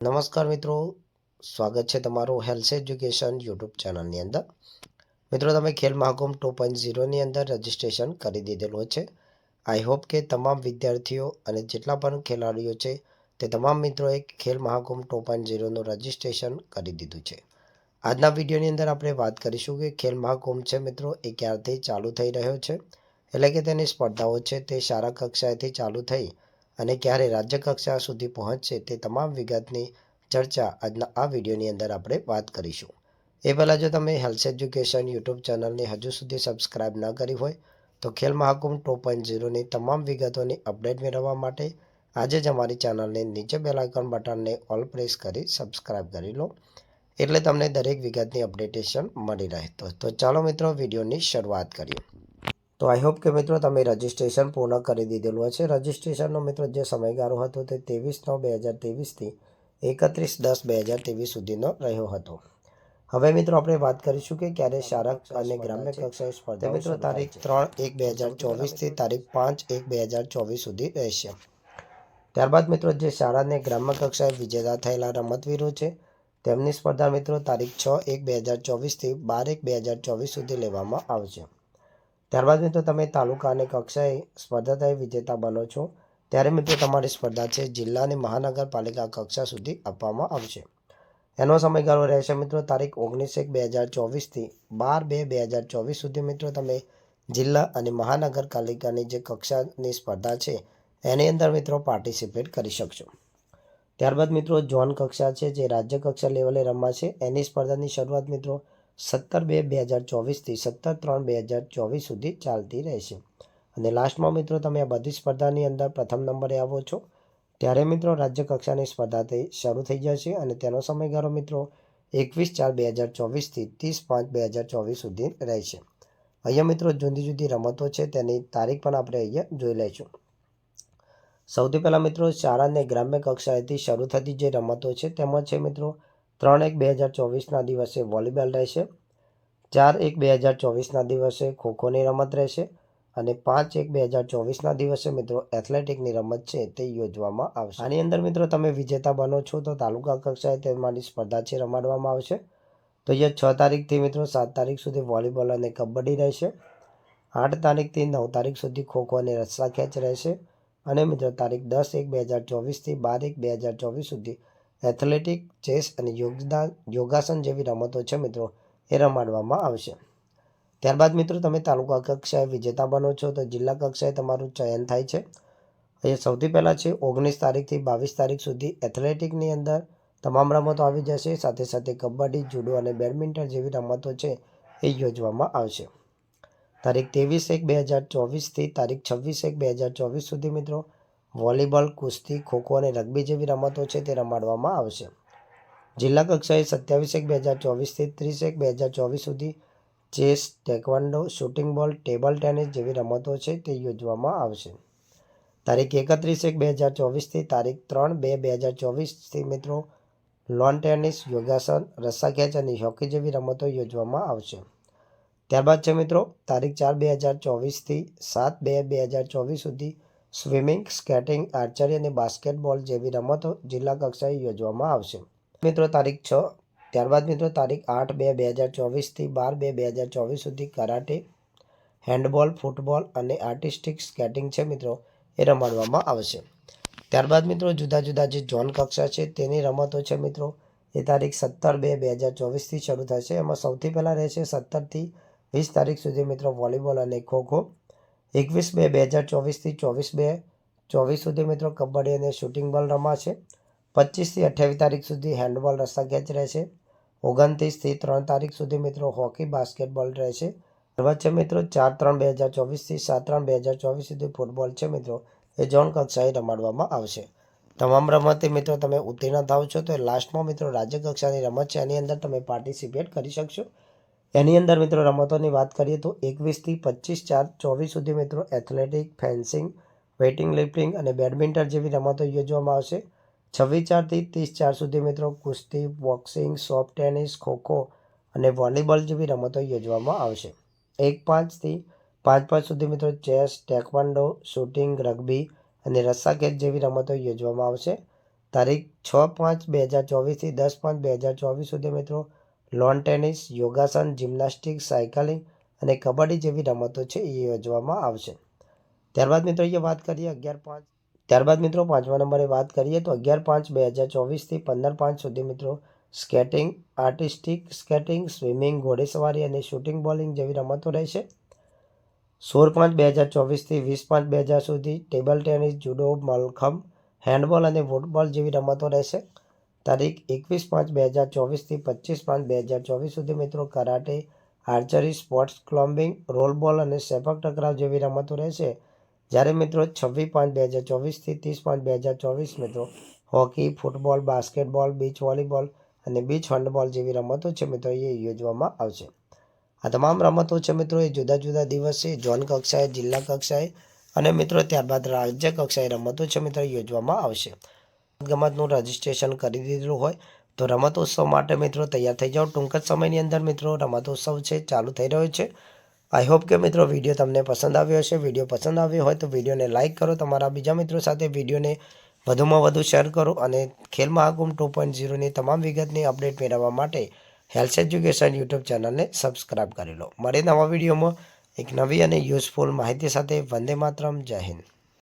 નમસ્કાર મિત્રો, સ્વાગત છે તમારું હેલ્થ એજ્યુકેશન યુટ્યુબ ચેનલની અંદર. મિત્રો, તમે ખેલ મહાકુંભ 2.0ની અંદર રજિસ્ટ્રેશન કરી દીધેલું છે. આઈ હોપ કે તમામ વિદ્યાર્થીઓ અને જેટલા પણ ખેલાડીઓ છે તે તમામ મિત્રોએ ખેલ મહાકુંભ 2.0નું રજિસ્ટ્રેશન કરી દીધું છે. આજના વિડીયોની અંદર આપણે વાત કરીશું કે ખેલ મહાકુંભ છે મિત્રો એ ક્યારથી ચાલુ થઈ રહ્યો છે, એટલે કે તેની સ્પર્ધાઓ છે તે શાળા કક્ષાએથી ચાલુ થઈ અને ક્યારે રાજ્ય કક્ષા સુધી પહોંચશે તે તમામ વિગતની ચર્ચા આજના આ વિડીયોની અંદર આપણે વાત કરીશું. એ પહેલાં જો તમે હેલ્થ એજ્યુકેશન યુટ્યુબ ચેનલને હજુ સુધી સબસ્ક્રાઇબ ન કરી હોય તો ખેલ મહાકુંભ 2.0ની તમામ વિગતોની અપડેટ મેળવવા માટે આજે જ અમારી ચેનલને નીચે બેલ આઇકોન બટનને ઓલ પ્રેસ કરી સબસ્ક્રાઇબ કરી લો, એટલે તમને દરેક વિગતની અપડેટેશન મળી રહે. તો ચાલો મિત્રો વિડીયોની શરૂઆત કરીએ. તો આઈ હોપ કે મિત્રો તમે રજિસ્ટ્રેશન પૂર્ણ કરી દીધેલું હશે. રજિસ્ટ્રેશનનો મિત્રો જે સમયગાળો હતો તે 23/9/2023થી 31/10/2023 સુધીનો રહ્યો હતો. હવે મિત્રો આપણે વાત કરીશું કે ક્યારે શાળા અને ગ્રામ્ય કક્ષાએ સ્પર્ધા મિત્રો તારીખ 3/1/2024થી તારીખ 5/1/2024 સુધી રહેશે. ત્યારબાદ મિત્રો જે શાળા અને ગ્રામ્ય કક્ષાએ વિજેતા થયેલા રમતવીરો છે તેમની સ્પર્ધા મિત્રો તારીખ 6/1/2024થી 12/1/2024 સુધી લેવામાં આવશે. ત્યારબાદ મિત્રો તમે તાલુકા અને કક્ષાએ સ્પર્ધા થઈ વિજેતા બનો છો ત્યારે મિત્રો તમારી સ્પર્ધા છે જિલ્લા અને મહાનગરપાલિકા કક્ષા સુધી આપવામાં આવશે. એનો સમયગાળો રહેશે મિત્રો તારીખ 19/1/2024થી 12/2/2024 સુધી મિત્રો તમે જિલ્લા અને મહાનગરપાલિકાની જે કક્ષાની સ્પર્ધા છે એની અંદર મિત્રો પાર્ટિસિપેટ કરી શકશો. ત્યારબાદ મિત્રો ઝોન કક્ષા છે જે રાજ્ય કક્ષા લેવલે રમાશે એની સ્પર્ધાની શરૂઆત મિત્રો 17/2/2024થી 17/3/2024 સુધી ચાલતી રહેશે. અને લાસ્ટમાં મિત્રો તમે આ બધી સ્પર્ધાની અંદર પ્રથમ નંબરે આવો છો ત્યારે મિત્રો રાજ્ય કક્ષાની સ્પર્ધા શરૂ થઈ જશે અને તેનો સમયગાળો મિત્રો 21/4/2024થી 30/5/2024 સુધી રહેશે. અહીંયા મિત્રો જુદી જુદી રમતો છે તેની તારીખ પણ આપણે અહીંયા જોઈ લઈશું. સૌથી પહેલાં મિત્રો શાળા અને ગ્રામ્ય કક્ષાએથી શરૂ થતી જે રમતો છે તેમાં છે મિત્રો 3/1/2024ના દિવસે વોલીબોલ રહેશે, 4/1/2024ના દિવસે ખોખોની રમત રહેશે અને 5/1/2024ના દિવસે મિત્રો એથ્લેટિકની રમત છે તે યોજવામાં આવશે. આની અંદર મિત્રો તમે વિજેતા બનો છો તો તાલુકા કક્ષાએ તમારી સ્પર્ધા છે રમાડવામાં આવશે. તો અહીંયા 6 તારીખથી મિત્રો 7 તારીખ સુધી વોલીબોલ અને કબડ્ડી રહેશે, 8 તારીખથી 9 તારીખ સુધી ખોખો અને રસ્સા ખેંચ રહેશે અને મિત્રો તારીખ 10/1/2024થી 12/1/2024 સુધી એથ્લેટિક, ચેસ અને યોગાસન જેવી રમતો છે મિત્રો એ રમાડવામાં આવશે. ત્યારબાદ મિત્રો તમે તાલુકા કક્ષાએ વિજેતા બનો છો તો જિલ્લા કક્ષાએ તમારું ચયન થાય છે. અહીંયા સૌથી પહેલાં છે 19 તારીખથી 22 તારીખ સુધી એથ્લેટિકની અંદર તમામ રમતો આવી જશે, સાથે સાથે કબડ્ડી, જુડો અને બેડમિન્ટન જેવી રમતો છે એ યોજવામાં આવશે. તારીખ 23/1/2024થી તારીખ 26/1/2024 સુધી મિત્રો વોલીબોલ, કુસ્તી, ખોખો અને રગ્બી જેવી રમતો છે તે રમાડવામાં આવશે. જિલ્લા કક્ષાએ 27/1/2024થી 30/1/2024 સુધી ચેસ, ટેકવાન્ડો, શૂટિંગ બોલ, ટેબલ ટેનિસ જેવી રમતો છે તે યોજવામાં આવશે. તારીખ 31/1/2024થી તારીખ 3/2/2024થી મિત્રો લોન ટેનિસ, યોગાસન, રસ્સા ખેંચ અને હોકી જેવી રમતો યોજવામાં આવશે. ત્યારબાદ છે મિત્રો તારીખ 4/2024થી 7/2/2024 સુધી સ્વિમિંગ, સ્કેટિંગ, આર્ચરી અને બાસ્કેટબોલ જેવી રમતો જિલ્લા કક્ષાએ યોજવામાં આવશે. મિત્રો તારીખ 6 ત્યારબાદ મિત્રો તારીખ 8/2/2024થી 12/2/2024 સુધી કરાટે, હેન્ડબોલ, ફૂટબોલ અને આર્ટિસ્ટિક સ્કેટિંગ છે મિત્રો એ રમાડવામાં આવશે. ત્યારબાદ મિત્રો જુદા જુદા જે ઝોન કક્ષા છે તેની રમતો છે મિત્રો એ તારીખ 17/2/2024થી શરૂ થશે. એમાં સૌથી પહેલાં રહેશે 17થી 20 તારીખ સુધી મિત્રો વોલીબોલ અને ખોખો, 21/2/2024થી 24/2/24 સુધી મિત્રો કબડ્ડી અને શૂટિંગ બોલ રમાશે, 25થી 28 તારીખ સુધી હેન્ડબોલ, રસ્સા ખેંચ રહેશે, 29થી 3 તારીખ સુધી મિત્રો હોકી, બાસ્કેટબોલ રહેશે. ત્યારબાદ છે મિત્રો 4/3/2024થી 7/3/2024 સુધી ફૂટબોલ છે મિત્રો એ ઝોન કક્ષાએ રમાડવામાં આવશે. તમામ રમતે મિત્રો તમે ઉત્તીર્ણ થાવ છો તો લાસ્ટમાં મિત્રો રાજ્ય કક્ષાની રમત છે એની અંદર તમે પાર્ટિસિપેટ કરી શકશો. એની અંદર મિત્રો રમતોની વાત કરીએ તો 21થી 25/4/24 સુધી મિત્રો એથ્લેટિક, ફેન્સિંગ, વેઇટિંગ લિફ્ટિંગ અને બેડમિન્ટન જેવી રમતો યોજવામાં આવશે. 26/4થી 30/4 સુધી મિત્રો કુસ્તી, બોક્સિંગ, સોફ્ટ ટેનિસ, ખોખો અને વોલીબોલ જેવી રમતો યોજવામાં આવશે. 1/5થી 5/5 સુધી મિત્રો ચેસ, ટેકવાન્ડો, શૂટિંગ, રગ્બી અને રસ્સા ખેંચ જેવી રમતો યોજવામાં આવશે. તારીખ 6/5/2024 થી 10/5/2024 સુધી મિત્રો લોન ટેનિસ, યોગાસન, જિમ્નાસ્ટિક્સ, સાયકલિંગ અને કબડ્ડી જેવી રમતો છે એ યોજવામાં આવશે. ત્યારબાદ મિત્રો અહીંયા વાત કરીએ 11/5. ત્યારબાદ મિત્રો 5મા નંબરે વાત કરીએ તો 11/5/2024 થી 15/5 સુધી મિત્રો સ્કેટિંગ, આર્ટિસ્ટિક સ્કેટિંગ, સ્વિમિંગ, ઘોડેસવારી અને શૂટિંગ બોલિંગ જેવી રમતો રહેશે. 16/5/2024 થી 20/5/2000 સુધી table tennis, judo, mallakhamb, handball અને ફૂટબોલ જેવી રમતો રહેશે. તારીખ 21/5/2024 થી 25/5/2024 સુધી મિત્રો karate, archery, sports climbing, roll ball અને સેપક ટકરાવ જેવી રમતો રહેશે. જ્યારે મિત્રો 26/5/2024 થી 30/5/2024 મિત્રો hockey, football, basketball, beach volleyball અને બીચ હેન્ડબોલ જેવી રમતો છે મિત્રો એ યોજવામાં આવશે. આ તમામ રમતો છે મિત્રો એ જુદા જુદા દિવસે ઝોન કક્ષાએ, જિલ્લા કક્ષાએ અને મિત્રો ત્યારબાદ રાજ્ય કક્ષાએ રમતો છે મિત્રો યોજવામાં આવશે. ગમતનું રજીસ્ટ્રેશન કરી દીધેલું હોય તો રમતોત્સવ માટે મિત્રો તૈયાર થઈ જાઓ. ટૂંક જ સમયની અંદર મિત્રો રમતોત્સવ છે ચાલુ થઈ રહ્યો છે. આઈ હોપ કે મિત્રો વિડીયો તમને પસંદ આવ્યો હશે. વિડીયો પસંદ આવ્યો હોય તો વિડીયોને લાઇક કરો, તમારા બીજા મિત્રો સાથે વિડીયોને વધુમાં વધુ શેર કરો અને ખેલ મહાકુંભ 2.0ની તમામ વિગતની અપડેટ મેળવવા માટે હેલ્થ એજ્યુકેશન યુટ્યુબ ચેનલને સબસ્ક્રાઈબ કરી લો. મળીએ નવા વિડીયોમાં એક નવી અને યુઝફુલ માહિતી સાથે. વંદે માતરમ. જય હિન્દ.